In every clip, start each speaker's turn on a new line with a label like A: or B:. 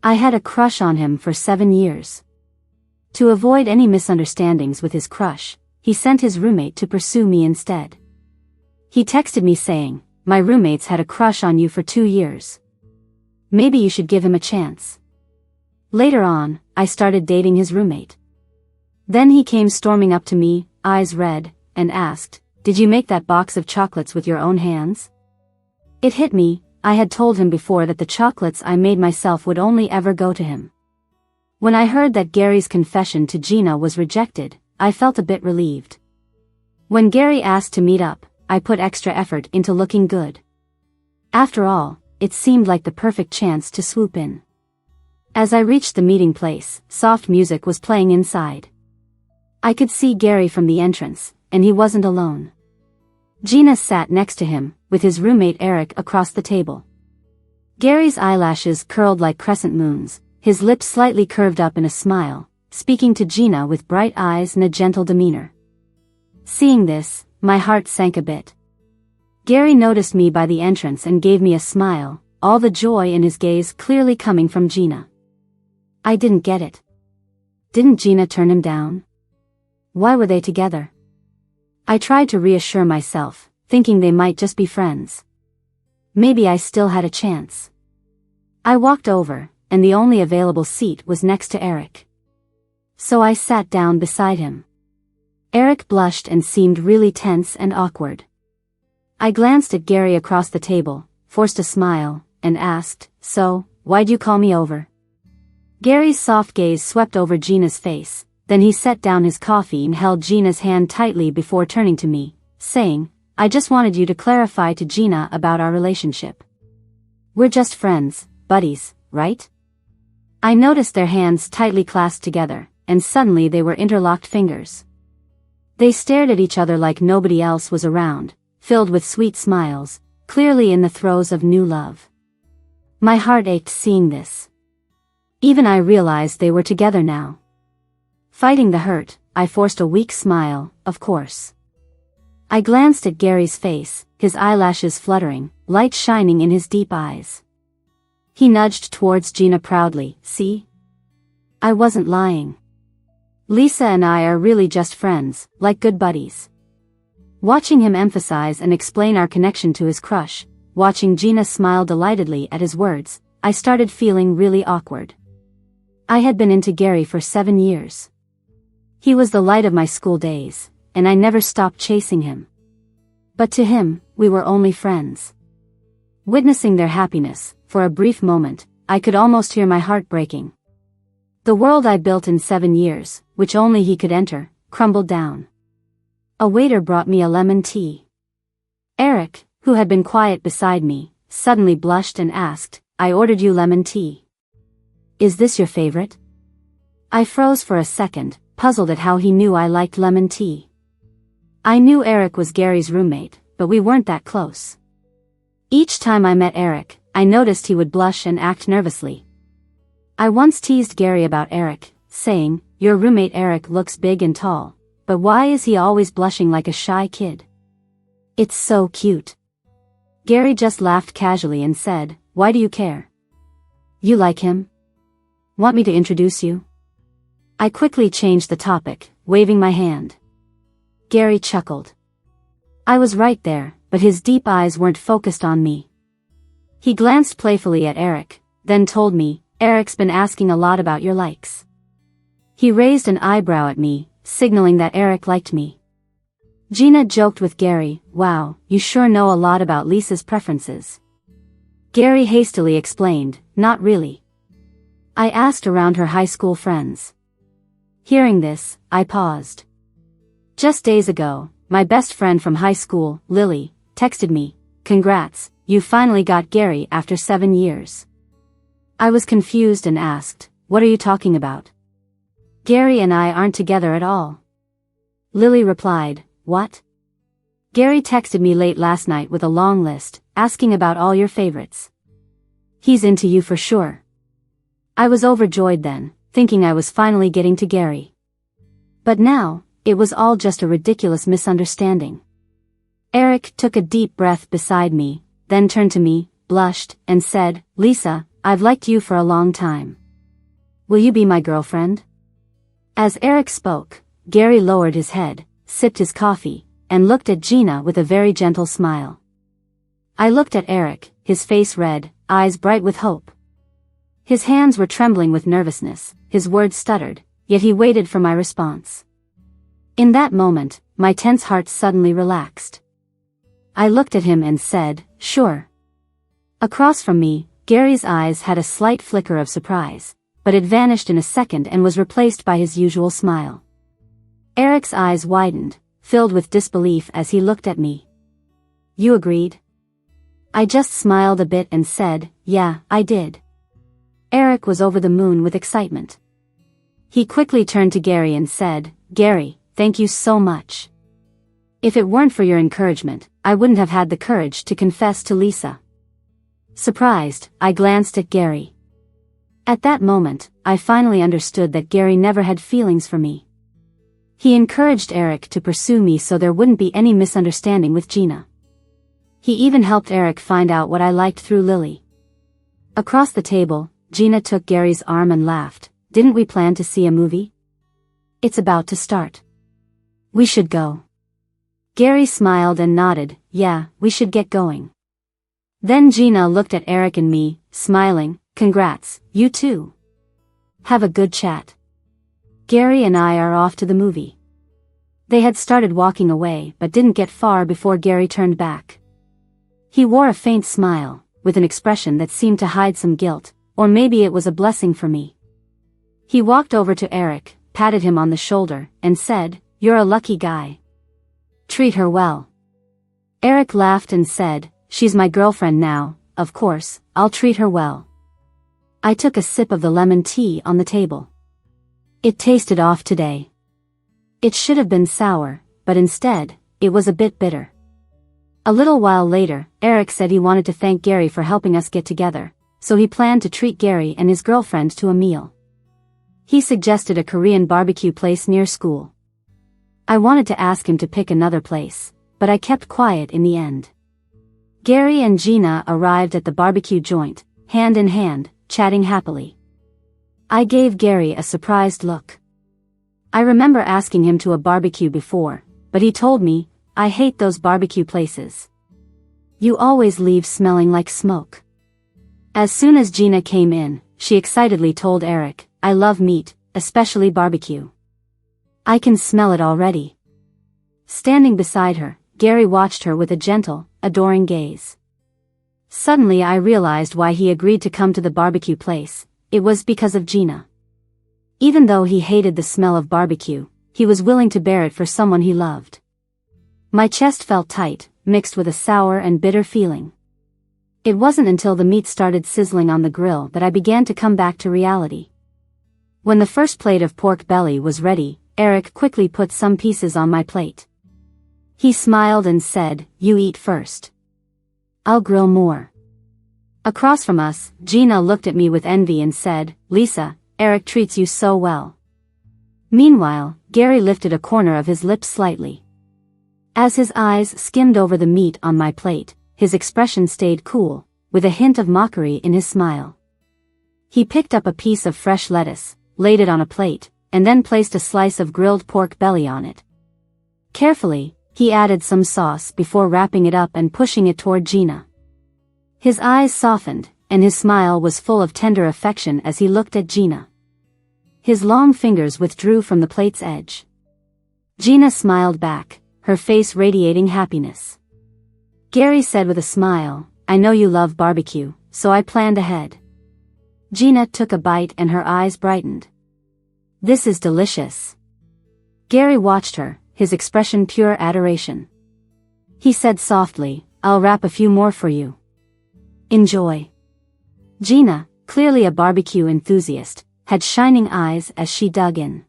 A: I had a crush on him for 7 years. To avoid any misunderstandings with his crush, he sent his roommate to pursue me instead. He texted me saying, "My roommate's had a crush on you for 2 years. Maybe you should give him a chance." Later on, I started dating his roommate. Then he came storming up to me, eyes red, and asked, "Did you make that box of chocolates with your own hands?" It hit me. I had told him before that the chocolates I made myself would only ever go to him. When I heard that Gary's confession to Gina was rejected, I felt a bit relieved. When Gary asked to meet up, I put extra effort into looking good. After all, it seemed like the perfect chance to swoop in. As I reached the meeting place, soft music was playing inside. I could see Gary from the entrance, and he wasn't alone. Gina sat next to him, with his roommate Eric across the table. Gary's eyelashes curled like crescent moons, his lips slightly curved up in a smile, speaking to Gina with bright eyes and a gentle demeanor. Seeing this, my heart sank a bit. Gary noticed me by the entrance and gave me a smile, all the joy in his gaze clearly coming from Gina. I didn't get it. Didn't Gina turn him down? Why were they together? I tried to reassure myself, thinking they might just be friends. Maybe I still had a chance. I walked over, and the only available seat was next to Eric. So I sat down beside him. Eric blushed and seemed really tense and awkward. I glanced at Gary across the table, forced a smile, and asked, "So, why'd you call me over?" Gary's soft gaze swept over Gina's face, then he set down his coffee and held Gina's hand tightly before turning to me, saying, "I just wanted you to clarify to Gina about our relationship. We're just friends, buddies, right?" I noticed their hands tightly clasped together, and suddenly they were interlocked fingers. They stared at each other like nobody else was around, filled with sweet smiles, clearly in the throes of new love. My heart ached seeing this. Even I realized they were together now. Fighting the hurt, I forced a weak smile, of course. I glanced at Gary's face, his eyelashes fluttering, light shining in his deep eyes. He nudged towards Gina proudly, "See? I wasn't lying. Lisa and I are really just friends, like good buddies." Watching him emphasize and explain our connection to his crush, watching Gina smile delightedly at his words, I started feeling really awkward. I had been into Gary for 7 years. He was the light of my school days, and I never stopped chasing him. But to him, we were only friends. Witnessing their happiness, for a brief moment, I could almost hear my heart breaking. The world I built in 7 years, which only he could enter, crumbled down. A waiter brought me a lemon tea. Eric, who had been quiet beside me, suddenly blushed and asked, "I ordered you lemon tea. Is this your favorite?" I froze for a second, puzzled at how he knew I liked lemon tea. I knew Eric was Gary's roommate, but we weren't that close. Each time I met Eric, I noticed he would blush and act nervously. I once teased Gary about Eric, saying, "Your roommate Eric looks big and tall, but why is he always blushing like a shy kid? It's so cute." Gary just laughed casually and said, "Why do you care? You like him? Want me to introduce you?" I quickly changed the topic, waving my hand. Gary chuckled. I was right there, but his deep eyes weren't focused on me. He glanced playfully at Eric, then told me, "Eric's been asking a lot about your likes." He raised an eyebrow at me, signaling that Eric liked me. Gina joked with Gary, "Wow, you sure know a lot about Lisa's preferences." Gary hastily explained, "Not really. I asked around her high school friends." Hearing this, I paused. Just days ago, my best friend from high school, Lily, texted me, "Congrats, you finally got Gary after 7 years." I was confused and asked, "What are you talking about? Gary and I aren't together at all." Lily replied, "What? Gary texted me late last night with a long list, asking about all your favorites. He's into you for sure." I was overjoyed then, thinking I was finally getting to Gary. But now, it was all just a ridiculous misunderstanding. Eric took a deep breath beside me, then turned to me, blushed, and said, "Lisa, I've liked you for a long time. Will you be my girlfriend? As Eric spoke, Gary lowered his head, sipped his coffee, and looked at Gina with a very gentle smile. I looked at Eric, his face red, eyes bright with hope. His hands were trembling with nervousness, his words stuttered, yet he waited for my response. In that moment, my tense heart suddenly relaxed. I looked at him and said, "Sure." Across from me, Gary's eyes had a slight flicker of surprise, but it vanished in a second and was replaced by his usual smile. Eric's eyes widened, filled with disbelief as he looked at me. "You agreed?" I just smiled a bit and said, "Yeah, I did." Eric was over the moon with excitement. He quickly turned to Gary and said, "Gary, thank you so much. If it weren't for your encouragement, I wouldn't have had the courage to confess to Lisa." Surprised, I glanced at Gary. At that moment, I finally understood that Gary never had feelings for me. He encouraged Eric to pursue me so there wouldn't be any misunderstanding with Gina. He even helped Eric find out what I liked through Lily. Across the table, Gina took Gary's arm and laughed. "Didn't we plan to see a movie? It's about to start. We should go." Gary smiled and nodded. "Yeah, we should get going." Then Gina looked at Eric and me, smiling. "Congrats, you too. Have a good chat. Gary and I are off to the movie." They had started walking away but didn't get far before Gary turned back. He wore a faint smile, with an expression that seemed to hide some guilt, or maybe it was a blessing for me. He walked over to Eric, patted him on the shoulder, and said, "You're a lucky guy. Treat her well." Eric laughed and said, "She's my girlfriend now, of course, I'll treat her well." I took a sip of the lemon tea on the table. It tasted off today. It should have been sour, but instead, it was a bit bitter. A little while later, Eric said he wanted to thank Gary for helping us get together, so he planned to treat Gary and his girlfriend to a meal. He suggested a Korean barbecue place near school. I wanted to ask him to pick another place, but I kept quiet in the end. Gary and Gina arrived at the barbecue joint, hand in hand, chatting happily. I gave Gary a surprised look. I remember asking him to a barbecue before, but he told me, "I hate those barbecue places. You always leave smelling like smoke." As soon as Gina came in, she excitedly told Eric, "I love meat, especially barbecue. I can smell it already." Standing beside her, Gary watched her with a gentle, adoring gaze. Suddenly I realized why he agreed to come to the barbecue place. It was because of Gina. Even though he hated the smell of barbecue, he was willing to bear it for someone he loved. My chest felt tight, mixed with a sour and bitter feeling. It wasn't until the meat started sizzling on the grill that I began to come back to reality. When the first plate of pork belly was ready, Eric quickly put some pieces on my plate. He smiled and said, "You eat first. I'll grill more." Across from us, Gina looked at me with envy and said, "Lisa, Eric treats you so well." Meanwhile, Gary lifted a corner of his lips slightly. As his eyes skimmed over the meat on my plate, his expression stayed cool, with a hint of mockery in his smile. He picked up a piece of fresh lettuce, laid it on a plate, and then placed a slice of grilled pork belly on it. Carefully, he added some sauce before wrapping it up and pushing it toward Gina. His eyes softened, and his smile was full of tender affection as he looked at Gina. His long fingers withdrew from the plate's edge. Gina smiled back, her face radiating happiness. Gary said with a smile, "I know you love barbecue, so I planned ahead." Gina took a bite and her eyes brightened. "This is delicious." Gary watched her, his expression pure adoration. He said softly, "I'll wrap a few more for you. Enjoy." Gina, clearly a barbecue enthusiast, had shining eyes as she dug in.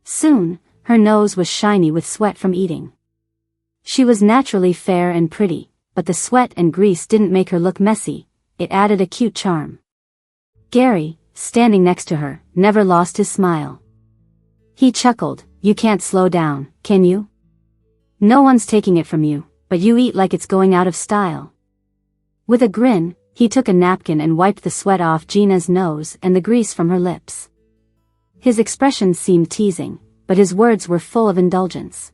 A: Soon, her nose was shiny with sweat from eating. She was naturally fair and pretty, but the sweat and grease didn't make her look messy, it added a cute charm. Gary, standing next to her, never lost his smile. He chuckled, "You can't slow down, can you? No one's taking it from you, but you eat like it's going out of style." With a grin, He took a napkin and wiped the sweat off Gina's nose and the grease from her lips. His expression seemed teasing, but his words were full of indulgence.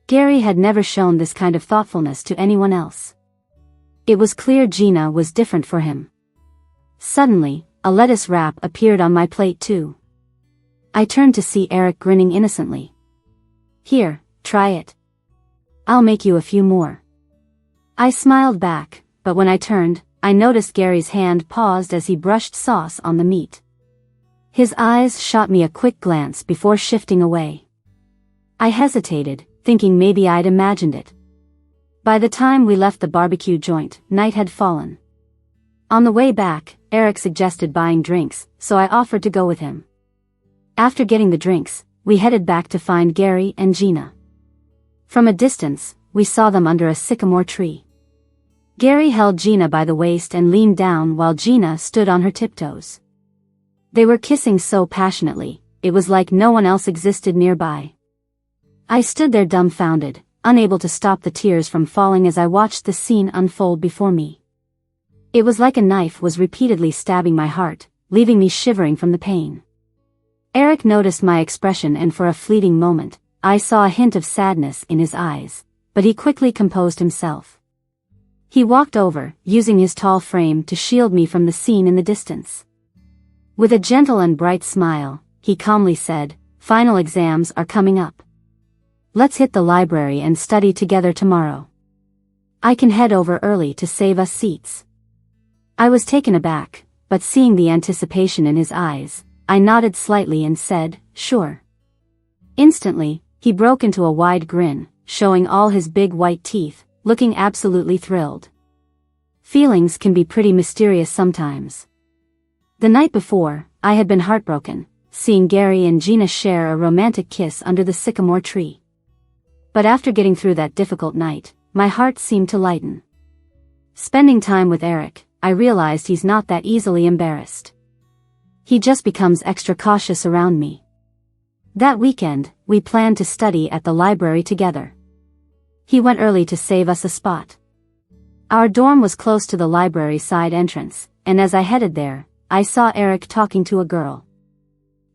A: Gary had never shown this kind of thoughtfulness to anyone else. It was clear Gina was different for him. Suddenly, a lettuce wrap appeared on my plate too. I turned to see Eric grinning innocently. "Here, try it. I'll make you a few more." I smiled back, but when I turned, I noticed Gary's hand paused as he brushed sauce on the meat. His eyes shot me a quick glance before shifting away. I hesitated, thinking maybe I'd imagined it. By the time we left the barbecue joint, night had fallen. On the way back, Eric suggested buying drinks, so I offered to go with him. After getting the drinks, we headed back to find Gary and Gina. From a distance, we saw them under a sycamore tree. Gary held Gina by the waist and leaned down while Gina stood on her tiptoes. They were kissing so passionately, it was like no one else existed nearby. I stood there dumbfounded, unable to stop the tears from falling as I watched the scene unfold before me. It was like a knife was repeatedly stabbing my heart, leaving me shivering from the pain. Eric noticed my expression and for a fleeting moment, I saw a hint of sadness in his eyes, but he quickly composed himself. He walked over, using his tall frame to shield me from the scene in the distance. With a gentle and bright smile, he calmly said, "Final exams are coming up. Let's hit the library and study together tomorrow. I can head over early to save us seats." I was taken aback, but seeing the anticipation in his eyes, I nodded slightly and said, "Sure." Instantly, he broke into a wide grin, showing all his big white teeth, looking absolutely thrilled. Feelings can be pretty mysterious sometimes. The night before, I had been heartbroken, seeing Gary and Gina share a romantic kiss under the sycamore tree. But after getting through that difficult night, my heart seemed to lighten. Spending time with Eric, I realized he's not that easily embarrassed. He just becomes extra cautious around me. That weekend, we planned to study at the library together. He went early to save us a spot. Our dorm was close to the library side entrance, and as I headed there, I saw Eric talking to a girl.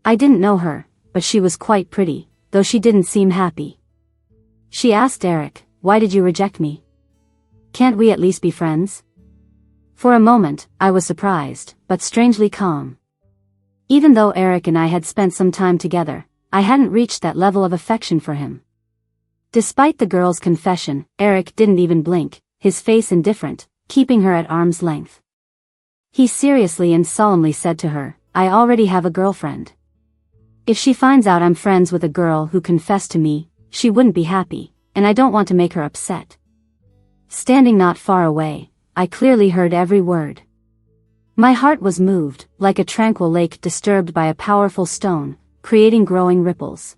A: I didn't know her, but she was quite pretty, though she didn't seem happy. She asked Eric, "Why did you reject me? Can't we at least be friends?" For a moment, I was surprised, but strangely calm. Even though Eric and I had spent some time together, I hadn't reached that level of affection for him. Despite the girl's confession, Eric didn't even blink, his face indifferent, keeping her at arm's length. He seriously and solemnly said to her, "I already have a girlfriend. If she finds out I'm friends with a girl who confessed to me, she wouldn't be happy, and I don't want to make her upset." Standing not far away, I clearly heard every word. My heart was moved, like a tranquil lake disturbed by a powerful stone, creating growing ripples.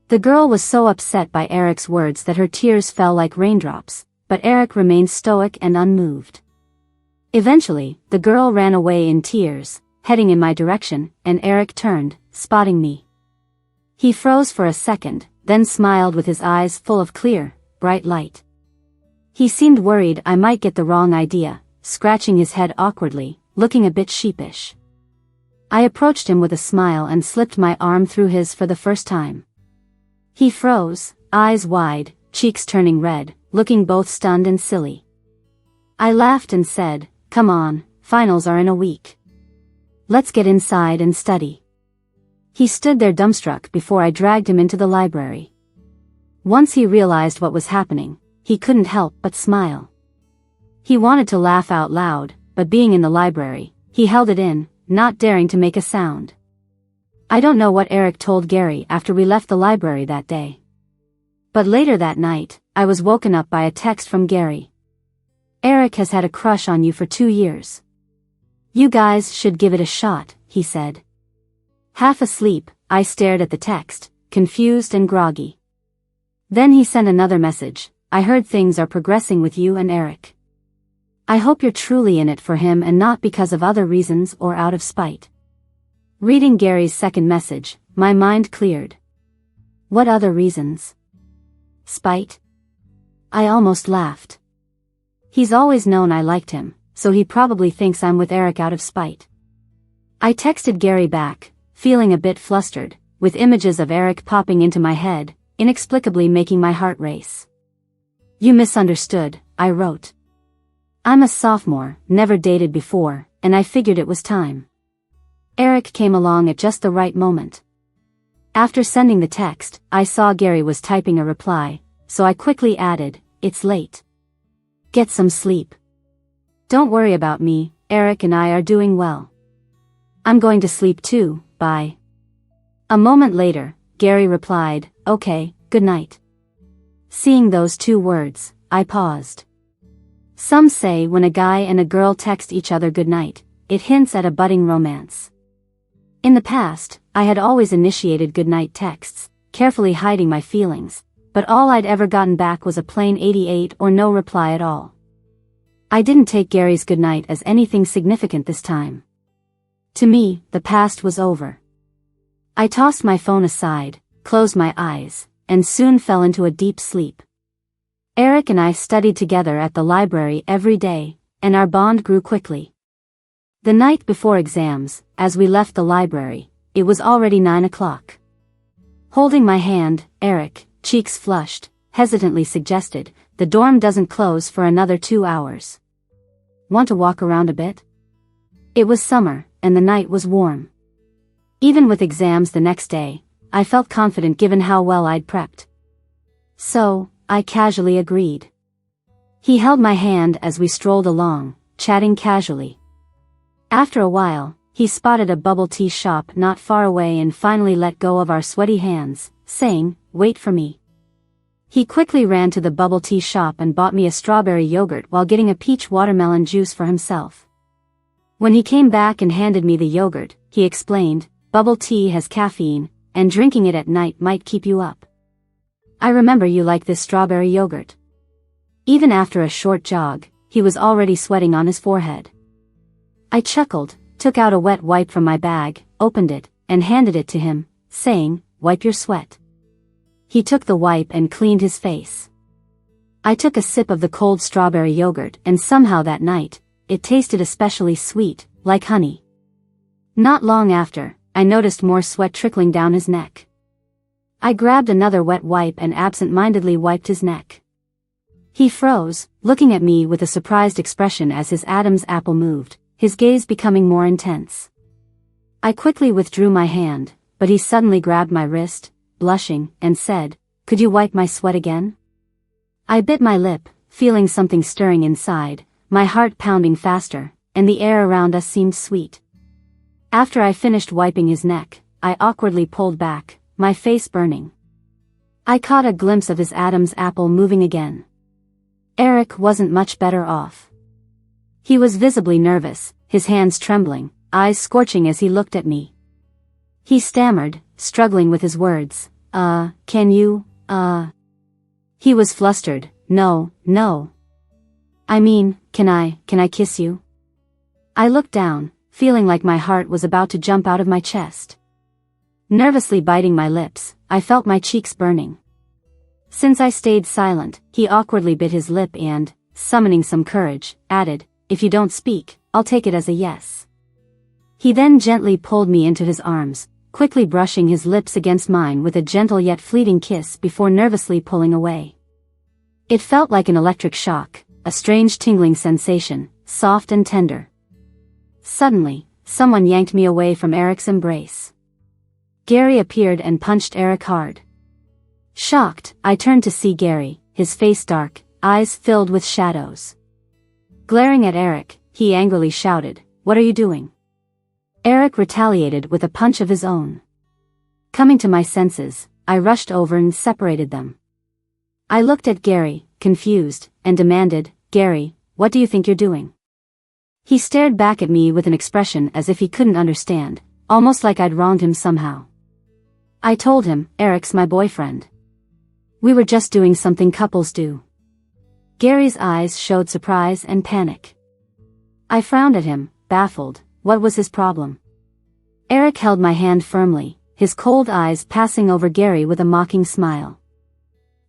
A: The girl was so upset by Eric's words that her tears fell like raindrops, but Eric remained stoic and unmoved. Eventually, the girl ran away in tears, heading in my direction, and Eric turned, spotting me. He froze for a second, then smiled with his eyes full of clear, bright light. He seemed worried I might get the wrong idea, scratching his head awkwardly, looking a bit sheepish. I approached him with a smile and slipped my arm through his for the first time. He froze, eyes wide, cheeks turning red, looking both stunned and silly. I laughed and said, "Come on, finals are in a week. Let's get inside and study." He stood there dumbstruck before I dragged him into the library. Once he realized what was happening, he couldn't help but smile. He wanted to laugh out loud, but being in the library, he held it in, not daring to make a sound. I don't know what Eric told Gary after we left the library that day. But later that night, I was woken up by a text from Gary. "Eric has had a crush on you for 2 years. You guys should give it a shot," he said. Half asleep, I stared at the text, confused and groggy. Then he sent another message, "I heard things are progressing with you and Eric. I hope you're truly in it for him and not because of other reasons or out of spite." Reading Gary's second message, my mind cleared. What other reasons? Spite? I almost laughed. He's always known I liked him, so he probably thinks I'm with Eric out of spite. I texted Gary back, feeling a bit flustered, with images of Eric popping into my head, inexplicably making my heart race. You misunderstood, I wrote. I'm a sophomore, never dated before, and I figured it was time. Eric came along at just the right moment. After sending the text, I saw Gary was typing a reply, so I quickly added, it's late. Get some sleep. Don't worry about me, Eric and I are doing well. I'm going to sleep too, bye. A moment later, Gary replied, okay, good night. Seeing those two words, I paused. Some say when a guy and a girl text each other goodnight, it hints at a budding romance. In the past, I had always initiated goodnight texts, carefully hiding my feelings, but all I'd ever gotten back was a plain 88 or no reply at all. I didn't take Gary's goodnight as anything significant this time. To me, the past was over. I tossed my phone aside, closed my eyes, and soon fell into a deep sleep. Eric and I studied together at the library every day, and our bond grew quickly. The night before exams, as we left the library, it was already 9 o'clock. Holding my hand, Eric, cheeks flushed, hesitantly suggested, the dorm doesn't close for another 2 hours. Want to walk around a bit? It was summer, and the night was warm. Even with exams the next day, I felt confident given how well I'd prepped. So, I casually agreed. He held my hand as we strolled along, chatting casually. After a while, he spotted a bubble tea shop not far away and finally let go of our sweaty hands, saying, wait for me. He quickly ran to the bubble tea shop and bought me a strawberry yogurt while getting a peach watermelon juice for himself. When he came back and handed me the yogurt, he explained, bubble tea has caffeine, and drinking it at night might keep you up. I remember you like this strawberry yogurt. Even after a short jog, he was already sweating on his forehead. I chuckled, took out a wet wipe from my bag, opened it, and handed it to him, saying, wipe your sweat. He took the wipe and cleaned his face. I took a sip of the cold strawberry yogurt and somehow that night, it tasted especially sweet, like honey. Not long after, I noticed more sweat trickling down his neck. I grabbed another wet wipe and absent-mindedly wiped his neck. He froze, looking at me with a surprised expression as his Adam's apple moved, his gaze becoming more intense. I quickly withdrew my hand, but he suddenly grabbed my wrist, blushing, and said, could you wipe my sweat again? I bit my lip, feeling something stirring inside, my heart pounding faster, and the air around us seemed sweet. After I finished wiping his neck, I awkwardly pulled back, my face burning. I caught a glimpse of his Adam's apple moving again. Eric wasn't much better off. He was visibly nervous, his hands trembling, eyes scorching as he looked at me. He stammered, struggling with his words, can you, He was flustered, no. I mean, can I kiss you? I looked down, feeling like my heart was about to jump out of my chest. Nervously biting my lips, I felt my cheeks burning. Since I stayed silent, he awkwardly bit his lip and, summoning some courage, added, if you don't speak, I'll take it as a yes. He then gently pulled me into his arms, quickly brushing his lips against mine with a gentle yet fleeting kiss before nervously pulling away. It felt like an electric shock, a strange tingling sensation, soft and tender. Suddenly, someone yanked me away from Eric's embrace. Gary appeared and punched Eric hard. Shocked, I turned to see Gary, his face dark, eyes filled with shadows. Glaring at Eric, he angrily shouted, what are you doing? Eric retaliated with a punch of his own. Coming to my senses, I rushed over and separated them. I looked at Gary, confused, and demanded, Gary, what do you think you're doing? He stared back at me with an expression as if he couldn't understand, almost like I'd wronged him somehow. I told him, Eric's my boyfriend. We were just doing something couples do. Gary's eyes showed surprise and panic. I frowned at him, baffled. What was his problem? Eric held my hand firmly, his cold eyes passing over Gary with a mocking smile.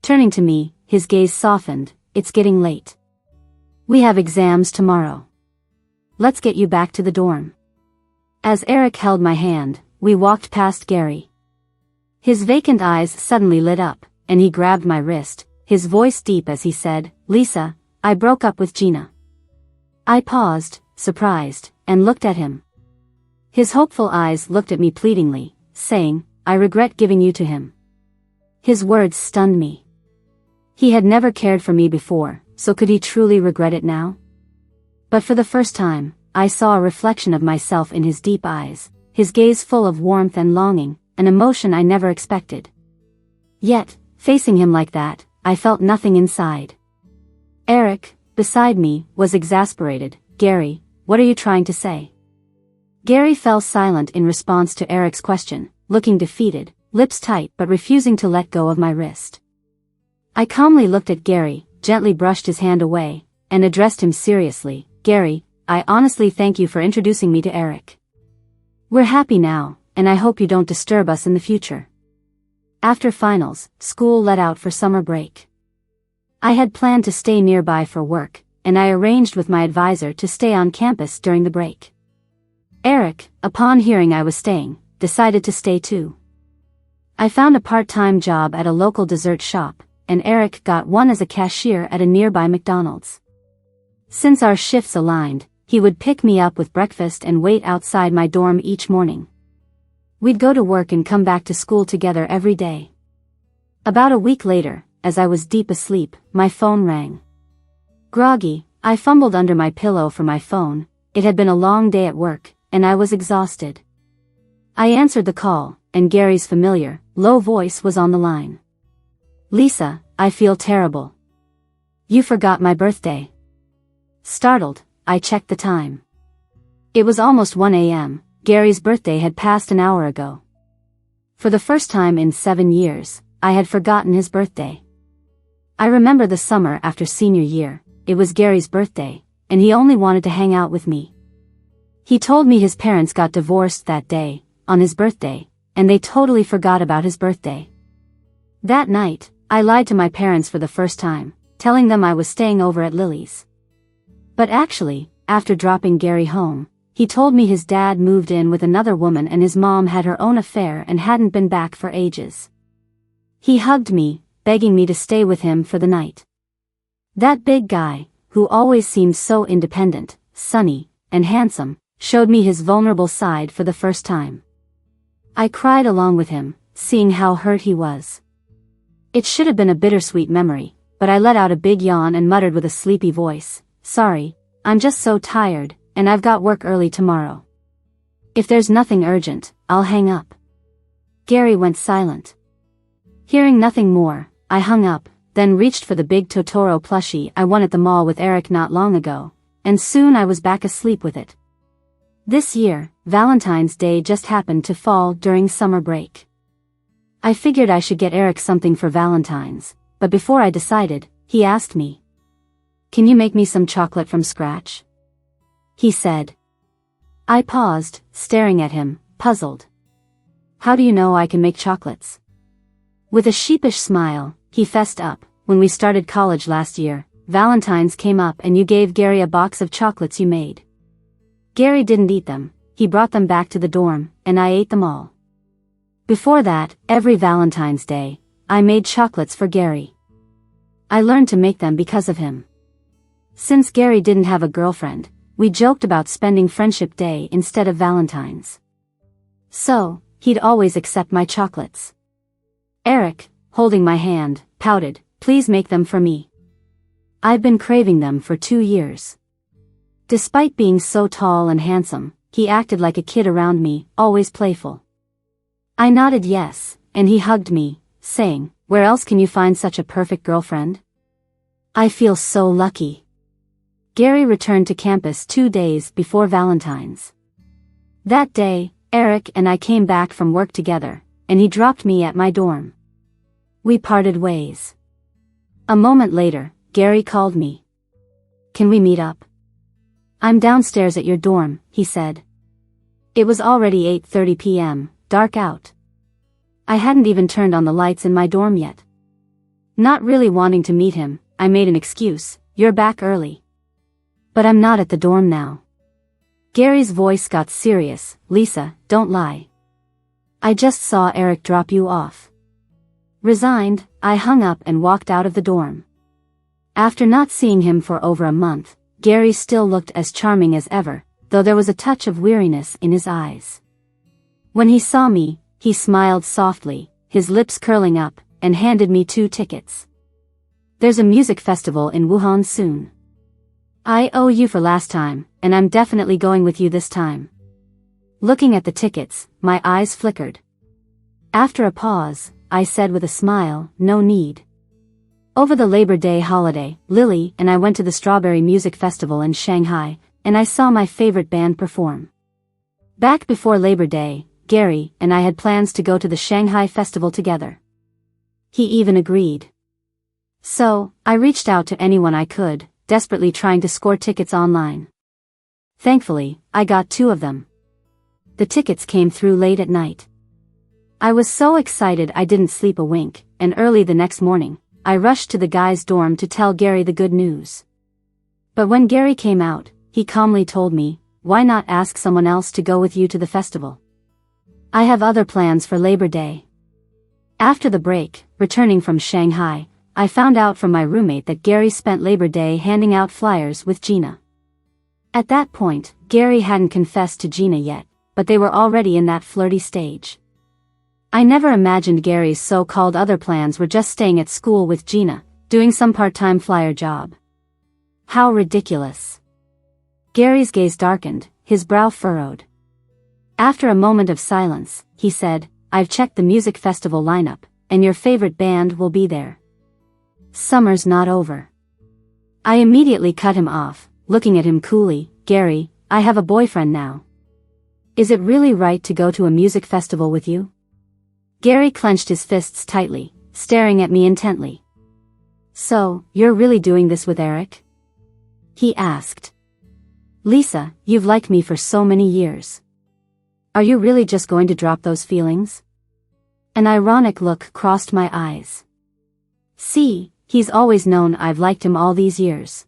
A: Turning to me, his gaze softened, it's getting late. We have exams tomorrow. let's get you back to the dorm. As Eric held my hand, we walked past Gary. His vacant eyes suddenly lit up, and he grabbed my wrist, his voice deep as he said, "Lisa, I broke up with Gina." I paused, surprised, and looked at him. His hopeful eyes looked at me pleadingly, saying, "I regret giving you to him." His words stunned me. He had never cared for me before, so could he truly regret it now? But for the first time, I saw a reflection of myself in his deep eyes, his gaze full of warmth and longing, an emotion I never expected. Yet, facing him like that, I felt nothing inside. Eric, beside me, was exasperated. "Gary, what are you trying to say?" Gary fell silent in response to Eric's question, looking defeated, lips tight but refusing to let go of my wrist. I calmly looked at Gary, gently brushed his hand away, and addressed him seriously. "Gary, I honestly thank you for introducing me to Eric. We're happy now, and I hope you don't disturb us in the future." After finals, school let out for summer break. I had planned to stay nearby for work, and I arranged with my advisor to stay on campus during the break. Eric, upon hearing I was staying, decided to stay too. I found a part-time job at a local dessert shop, and Eric got one as a cashier at a nearby McDonald's. Since our shifts aligned, he would pick me up with breakfast and wait outside my dorm each morning. We'd go to work and come back to school together every day. About a week later, as I was deep asleep, my phone rang. Groggy, I fumbled under my pillow for my phone. It had been a long day at work, and I was exhausted. I answered the call, and Gary's familiar, low voice was on the line. "Lisa, I feel terrible. You forgot my birthday." Startled, I checked the time. It was almost 1 a.m., Gary's birthday had passed an hour ago. For the first time in 7 years, I had forgotten his birthday. I remember the summer after senior year, it was Gary's birthday, and he only wanted to hang out with me. He told me his parents got divorced that day, on his birthday, and they totally forgot about his birthday. That night, I lied to my parents for the first time, telling them I was staying over at Lily's. But actually, after dropping Gary home, he told me his dad moved in with another woman and his mom had her own affair and hadn't been back for ages. He hugged me, begging me to stay with him for the night. That big guy, who always seemed so independent, sunny, and handsome, showed me his vulnerable side for the first time. I cried along with him, seeing how hurt he was. It should have been a bittersweet memory, but I let out a big yawn and muttered with a sleepy voice, "Sorry, I'm just so tired, and I've got work early tomorrow. If there's nothing urgent, I'll hang up." Gary went silent. Hearing nothing more, I hung up, then reached for the big Totoro plushie I won at the mall with Eric not long ago, and soon I was back asleep with it. This year, Valentine's Day just happened to fall during summer break. I figured I should get Eric something for Valentine's, but before I decided, he asked me, "Can you make me some chocolate from scratch?" He said. I paused, staring at him, puzzled. "How do you know I can make chocolates?" With a sheepish smile, he fessed up, "When we started college last year, Valentine's came up and you gave Gary a box of chocolates you made. Gary didn't eat them, he brought them back to the dorm, and I ate them all. Before that, every Valentine's Day, I made chocolates for Gary. I learned to make them because of him. Since Gary didn't have a girlfriend, we joked about spending Friendship Day instead of Valentine's. So, he'd always accept my chocolates." Eric, holding my hand, pouted, "Please make them for me. I've been craving them for 2 years." Despite being so tall and handsome, he acted like a kid around me, always playful. I nodded yes, and he hugged me, saying, "Where else can you find such a perfect girlfriend? I feel so lucky." Gary returned to campus 2 days before Valentine's. That day, Eric and I came back from work together, and he dropped me at my dorm. We parted ways. A moment later, Gary called me. "Can we meet up?" "I'm downstairs at your dorm," he said. It was already 8:30 p.m., dark out. I hadn't even turned on the lights in my dorm yet. Not really wanting to meet him, I made an excuse, "You're back early." "But I'm not at the dorm now." Gary's voice got serious. Lisa, don't lie. I just saw Eric drop you off. Resigned, I hung up and walked out of the dorm. After not seeing him for over a month, Gary still looked as charming as ever, though there was a touch of weariness in his eyes. When he saw me, he smiled softly, his lips curling up, and handed me 2 tickets. There's a music festival in Wuhan soon. I owe you for last time, and I'm definitely going with you this time. Looking at the tickets, my eyes flickered. After a pause, I said with a smile, no need. Over the Labor Day holiday, Lily and I went to the Strawberry Music Festival in Shanghai, and I saw my favorite band perform. Back before Labor Day, Gary and I had plans to go to the Shanghai Festival together. He even agreed. So, I reached out to anyone I could, desperately trying to score tickets online. Thankfully, I got 2 of them. The tickets came through late at night. I was so excited I didn't sleep a wink, and early the next morning, I rushed to the guys' dorm to tell Gary the good news. But when Gary came out, he calmly told me, why not ask someone else to go with you to the festival? I have other plans for Labor Day. After the break, returning from Shanghai, I found out from my roommate that Gary spent Labor Day handing out flyers with Gina. At that point, Gary hadn't confessed to Gina yet, but they were already in that flirty stage. I never imagined Gary's so-called other plans were just staying at school with Gina, doing some part-time flyer job. How ridiculous. Gary's gaze darkened, his brow furrowed. After a moment of silence, he said, I've checked the music festival lineup, and your favorite band will be there. Summer's not over. I immediately cut him off, looking at him coolly, Gary, I have a boyfriend now. Is it really right to go to a music festival with you? Gary clenched his fists tightly, staring at me intently. So, you're really doing this with Eric? He asked. Lisa, you've liked me for so many years. Are you really just going to drop those feelings? An ironic look crossed my eyes. See, he's always known I've liked him all these years.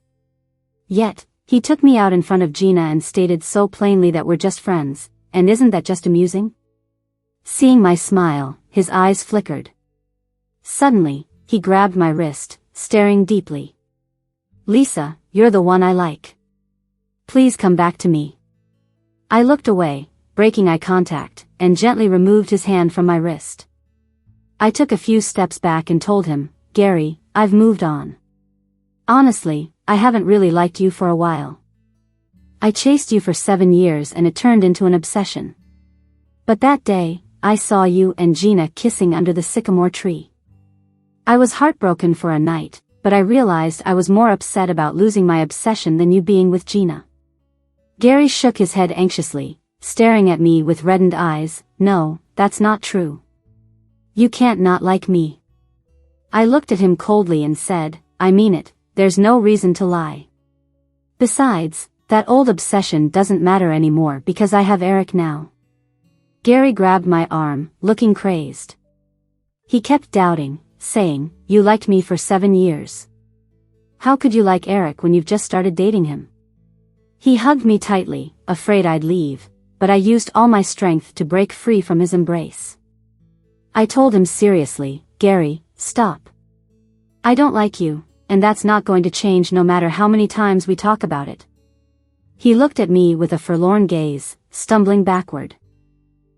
A: Yet, he took me out in front of Gina and stated so plainly that we're just friends, and isn't that just amusing? Seeing my smile, his eyes flickered. Suddenly, he grabbed my wrist, staring deeply. Lisa, you're the one I like. Please come back to me. I looked away, breaking eye contact, and gently removed his hand from my wrist. I took a few steps back and told him, Gary, I've moved on. Honestly, I haven't really liked you for a while. I chased you for 7 years and it turned into an obsession. But that day, I saw you and Gina kissing under the sycamore tree. I was heartbroken for a night, but I realized I was more upset about losing my obsession than you being with Gina. Gary shook his head anxiously, staring at me with reddened eyes. No, that's not true. You can't not like me. I looked at him coldly and said, I mean it, there's no reason to lie. Besides, that old obsession doesn't matter anymore because I have Eric now. Gary grabbed my arm, looking crazed. He kept doubting, saying, you liked me for 7 years. How could you like Eric when you've just started dating him? He hugged me tightly, afraid I'd leave, but I used all my strength to break free from his embrace. I told him seriously, Gary, stop. I don't like you, and that's not going to change no matter how many times we talk about it. He looked at me with a forlorn gaze, stumbling backward.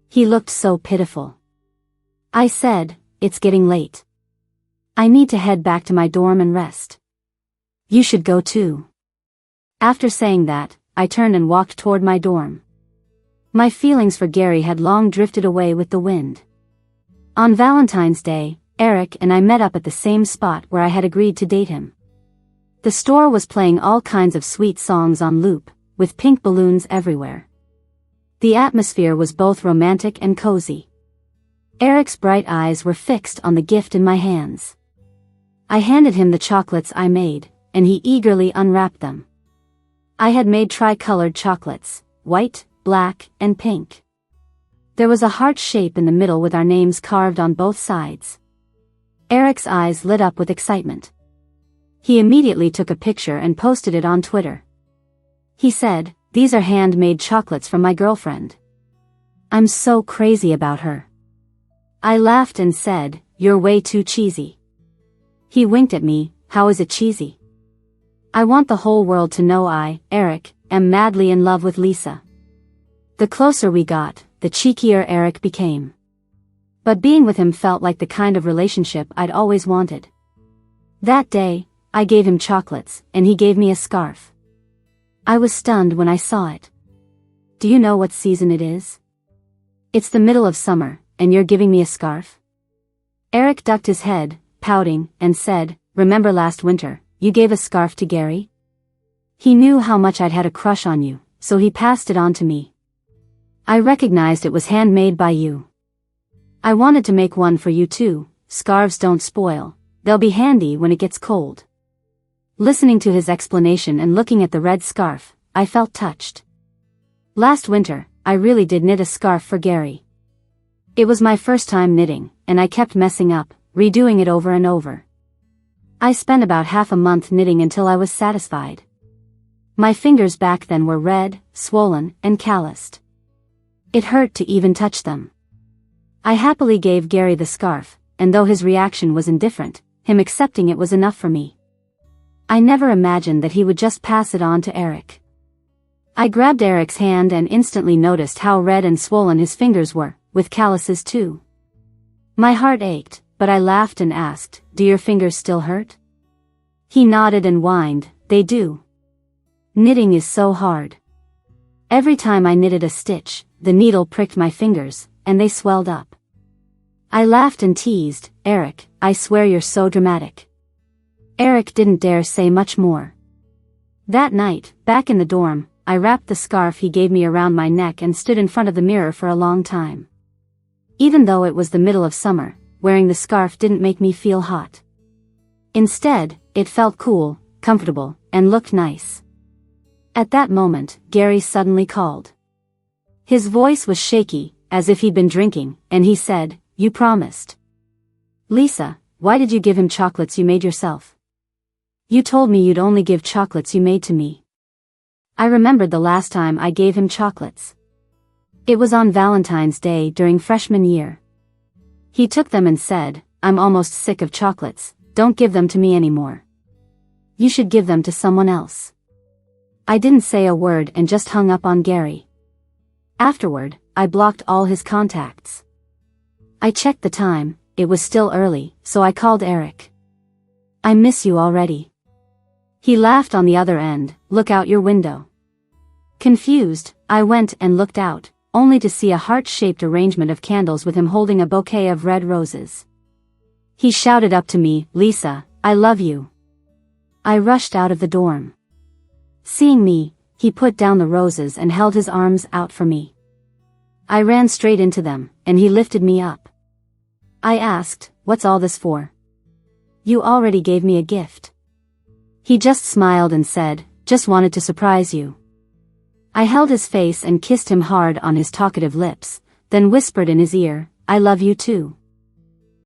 A: He looked so pitiful. I said, it's getting late. I need to head back to my dorm and rest. You should go too. After saying that, I turned and walked toward my dorm. My feelings for Gary had long drifted away with the wind. On Valentine's Day, Eric and I met up at the same spot where I had agreed to date him. The store was playing all kinds of sweet songs on loop, with pink balloons everywhere. The atmosphere was both romantic and cozy. Eric's bright eyes were fixed on the gift in my hands. I handed him the chocolates I made, and he eagerly unwrapped them. I had made tri-colored chocolates, white, black, and pink. There was a heart shape in the middle with our names carved on both sides. Eric's eyes lit up with excitement. He immediately took a picture and posted it on Twitter. He said, these are handmade chocolates from my girlfriend. I'm so crazy about her." I laughed and said, "You're way too cheesy." He winked at me. "How is it cheesy? I want the whole world to know I, Eric, am madly in love with Lisa." The closer we got, the cheekier Eric became. But being with him felt like the kind of relationship I'd always wanted. That day, I gave him chocolates, and he gave me a scarf. I was stunned when I saw it. "Do you know what season it is? It's the middle of summer, and you're giving me a scarf?" Eric ducked his head, pouting, and said, "Remember last winter, you gave a scarf to Gary? He knew how much I'd had a crush on you, so he passed it on to me. I recognized it was handmade by you. I wanted to make one for you too. Scarves don't spoil, they'll be handy when it gets cold." Listening to his explanation and looking at the red scarf, I felt touched. Last winter, I really did knit a scarf for Gary. It was my first time knitting, and I kept messing up, redoing it over and over. I spent about half a month knitting until I was satisfied. My fingers back then were red, swollen, and calloused. It hurt to even touch them. I happily gave Gary the scarf, and though his reaction was indifferent, him accepting it was enough for me. I never imagined that he would just pass it on to Eric. I grabbed Eric's hand and instantly noticed how red and swollen his fingers were, with calluses too. My heart ached, but I laughed and asked, "Do your fingers still hurt?" He nodded and whined, "They do. Knitting is so hard. Every time I knitted a stitch, the needle pricked my fingers, and they swelled up." I laughed and teased, "Eric, I swear you're so dramatic." Eric didn't dare say much more. That night, back in the dorm, I wrapped the scarf he gave me around my neck and stood in front of the mirror for a long time. Even though it was the middle of summer, wearing the scarf didn't make me feel hot. Instead, it felt cool, comfortable, and looked nice. At that moment, Gary suddenly called. His voice was shaky, as if he'd been drinking, and he said, "You promised." "Lisa, why did you give him chocolates you made yourself? You told me you'd only give chocolates you made to me." I remembered the last time I gave him chocolates. It was on Valentine's Day during freshman year. He took them and said, "I'm almost sick of chocolates, don't give them to me anymore. You should give them to someone else." I didn't say a word and just hung up on Gary. Afterward, I blocked all his contacts. I checked the time, it was still early, so I called Eric. "I miss you already." He laughed on the other end, "Look out your window." Confused, I went and looked out, only to see a heart-shaped arrangement of candles with him holding a bouquet of red roses. He shouted up to me, "Lisa, I love you." I rushed out of the dorm. Seeing me, he put down the roses and held his arms out for me. I ran straight into them, and he lifted me up. I asked, "What's all this for?" "You already gave me a gift." He just smiled and said, "Just wanted to surprise you." I held his face and kissed him hard on his talkative lips, then whispered in his ear, "I love you too."